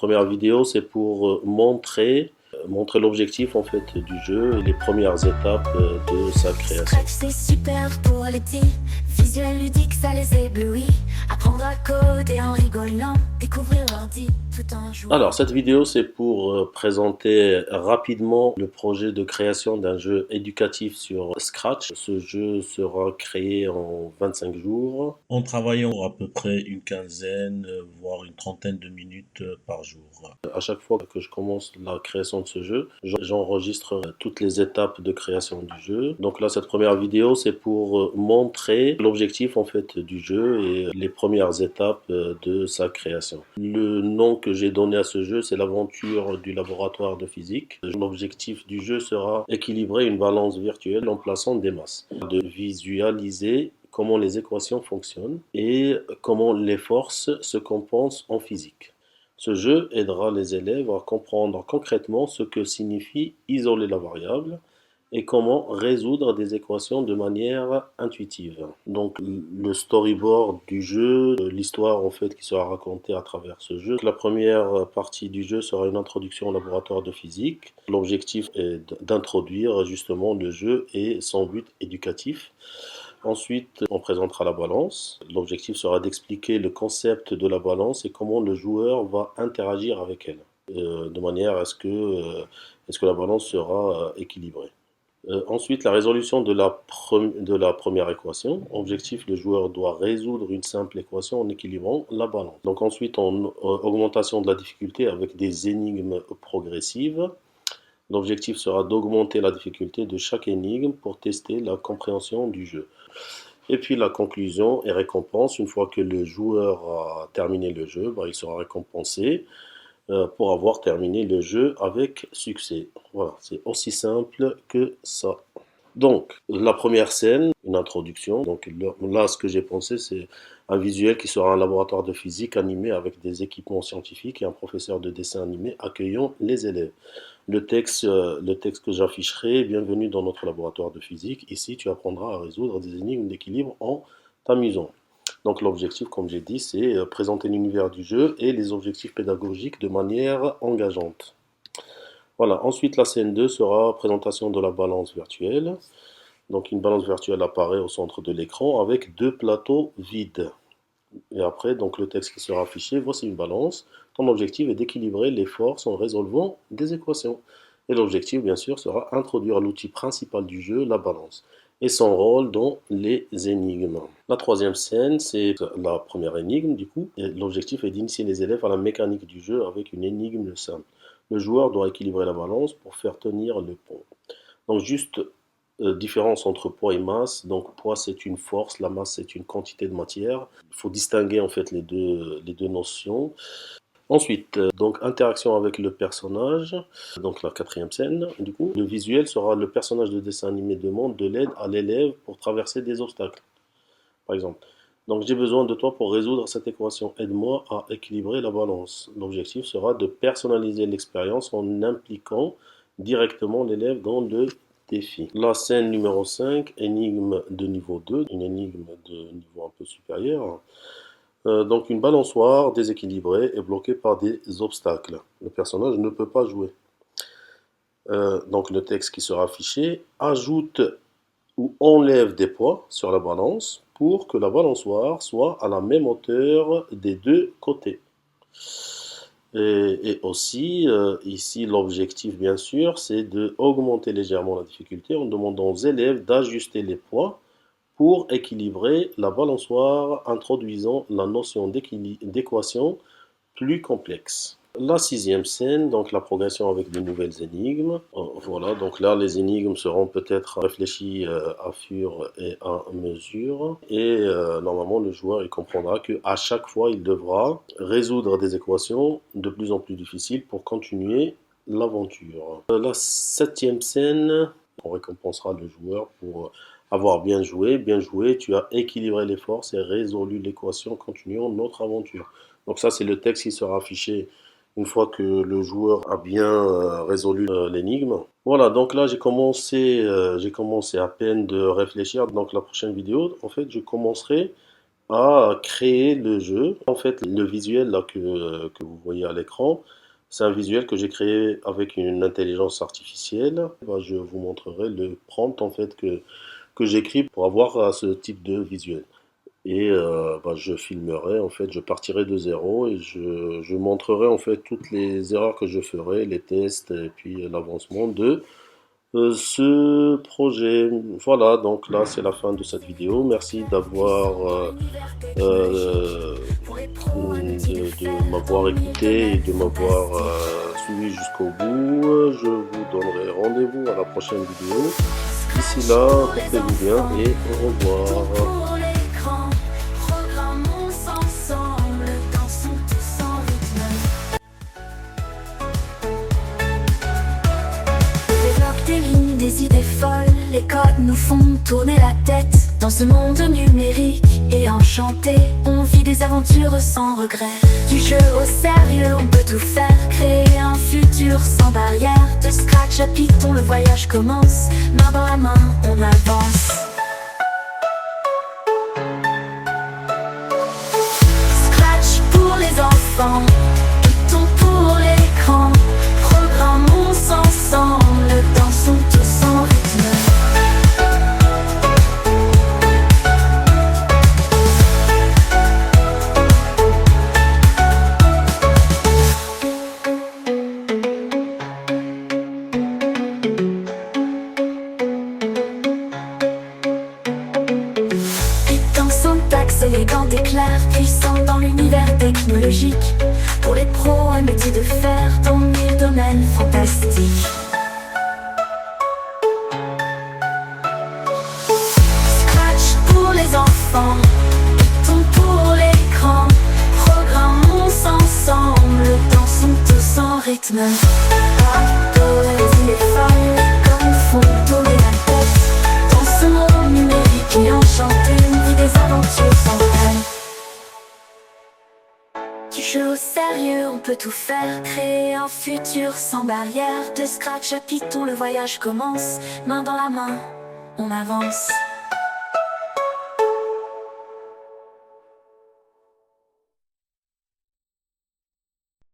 Première vidéo, c'est pour montrer l'objectif en fait du jeu et les premières étapes de sa création. Scratch c'est super pour les petits, visuel ludique ça les éblouit. Apprendre à coder en rigolant, découvrir l'ordi tout en jouant. Alors, cette vidéo, c'est pour présenter rapidement le projet de création d'un jeu éducatif sur Scratch. Ce jeu sera créé en 25 jours, en travaillant à peu près une quinzaine, voire une trentaine de minutes par jour. À chaque fois que je commence la création de ce jeu, j'enregistre toutes les étapes de création du jeu. Donc là, cette première vidéo, c'est pour montrer l'objectif en fait du jeu et les premières étapes de sa création. Le nom que j'ai donné à ce jeu, c'est l'aventure du laboratoire de physique. L'objectif du jeu sera équilibrer une balance virtuelle en plaçant des masses, de visualiser comment les équations fonctionnent et comment les forces se compensent en physique. Ce jeu aidera les élèves à comprendre concrètement ce que signifie isoler la variable et comment résoudre des équations de manière intuitive. Donc le storyboard du jeu, l'histoire en fait qui sera racontée à travers ce jeu. La première partie du jeu sera une introduction au laboratoire de physique. L'objectif est d'introduire justement le jeu et son but éducatif. Ensuite, on présentera la balance. L'objectif sera d'expliquer le concept de la balance et comment le joueur va interagir avec elle, de manière à ce que la balance sera équilibrée. Ensuite, la résolution de la première équation. Objectif, le joueur doit résoudre une simple équation en équilibrant la balance. Donc ensuite, augmentation de la difficulté avec des énigmes progressives. L'objectif sera d'augmenter la difficulté de chaque énigme pour tester la compréhension du jeu. Et puis la conclusion et récompense, une fois que le joueur a terminé le jeu, il sera récompensé pour avoir terminé le jeu avec succès. Voilà, c'est aussi simple que ça. Donc, la première scène, une introduction. Donc là, ce que j'ai pensé, c'est un visuel qui sera un laboratoire de physique animé avec des équipements scientifiques et un professeur de dessin animé accueillant les élèves. Le texte que j'afficherai, bienvenue dans notre laboratoire de physique. Ici, tu apprendras à résoudre des énigmes d'équilibre en t'amusant. Donc l'objectif, comme j'ai dit, c'est présenter l'univers du jeu et les objectifs pédagogiques de manière engageante. Voilà, ensuite la scène 2 sera présentation de la balance virtuelle. Donc une balance virtuelle apparaît au centre de l'écran avec deux plateaux vides. Et après, donc le texte qui sera affiché, voici une balance. Ton objectif est d'équilibrer les forces en résolvant des équations. Et l'objectif, bien sûr, sera introduire l'outil principal du jeu, la balance, et son rôle dans les énigmes. La troisième scène, c'est la première énigme, du coup. Et l'objectif est d'initier les élèves à la mécanique du jeu avec une énigme simple. Le joueur doit équilibrer la balance pour faire tenir le pont. Donc juste différence entre poids et masse. Donc poids c'est une force, la masse c'est une quantité de matière. Il faut distinguer en fait les deux notions. Ensuite, donc interaction avec le personnage, donc la quatrième scène, du coup, le visuel sera le personnage de dessin animé demande de l'aide à l'élève pour traverser des obstacles, par exemple. Donc j'ai besoin de toi pour résoudre cette équation, aide-moi à équilibrer la balance. L'objectif sera de personnaliser l'expérience en impliquant directement l'élève dans le défi. La scène numéro 5, énigme de niveau 2, une énigme de niveau un peu supérieur. Donc une balançoire déséquilibrée est bloquée par des obstacles. Le personnage ne peut pas jouer. Donc le texte qui sera affiché ajoute ou enlève des poids sur la balance pour que la balançoire soit à la même hauteur des deux côtés. Et aussi, ici, l'objectif, bien sûr, c'est d'augmenter légèrement la difficulté en demandant aux élèves d'ajuster les poids pour équilibrer la balançoire, introduisant la notion d'équation plus complexe. La sixième scène, donc la progression avec de nouvelles énigmes. Voilà, donc là les énigmes seront peut-être réfléchies à fur et à mesure. Et normalement le joueur il comprendra qu'à chaque fois il devra résoudre des équations de plus en plus difficiles pour continuer l'aventure. La septième scène, on récompensera le joueur pour avoir bien joué, tu as équilibré les forces et résolu l'équation, continuons notre aventure. Donc ça c'est le texte qui sera affiché une fois que le joueur a bien résolu l'énigme. Voilà, donc là j'ai commencé à peine de réfléchir. Donc la prochaine vidéo, en fait, je commencerai à créer le jeu. En fait, le visuel là que vous voyez à l'écran, c'est un visuel que j'ai créé avec une intelligence artificielle. Bah, je vous montrerai le prompt en fait que j'écris pour avoir ce type de visuel. Et bah, je filmerai, en fait, je partirai de zéro et je montrerai en fait toutes les erreurs que je ferai, les tests et puis l'avancement de ce projet. Voilà, donc là c'est la fin de cette vidéo. Merci euh, de m'avoir écouté et de m'avoir suivi jusqu'au bout. Je vous donnerai rendez-vous à la prochaine vidéo. D'ici là, portez-vous bien et au Tout revoir. pour l'écran, programmons ensemble, dansons tous en rythme. Développe des lignes, des idées folles, les codes nous font tourner la tête. Dans ce monde numérique et enchanté, on vit des aventures sans regret. Du jeu au sérieux, on peut tout faire, créer un futur sans barrière. De scratch à Python, le voyage commence, main dans la main, on avance. Scratch pour les enfants, Python pour l'écran, programmons ensemble, dansons tous en rythme. Syntaxe élégante et claire, puissant dans l'univers technologique. Pour les pros, un métier de fer dans mille domaines fantastiques. Scratch pour les enfants, Python pour l'écran, programmons ensemble, dansons tous en rythme. Les idées folles, comme font tourner la tête. Dans ce monde numérique et enchanté, des aventures sans fin. Du jeu au sérieux, on peut tout faire, créer un futur sans barrière. De scratch à Python, le voyage commence, main dans la main, on avance.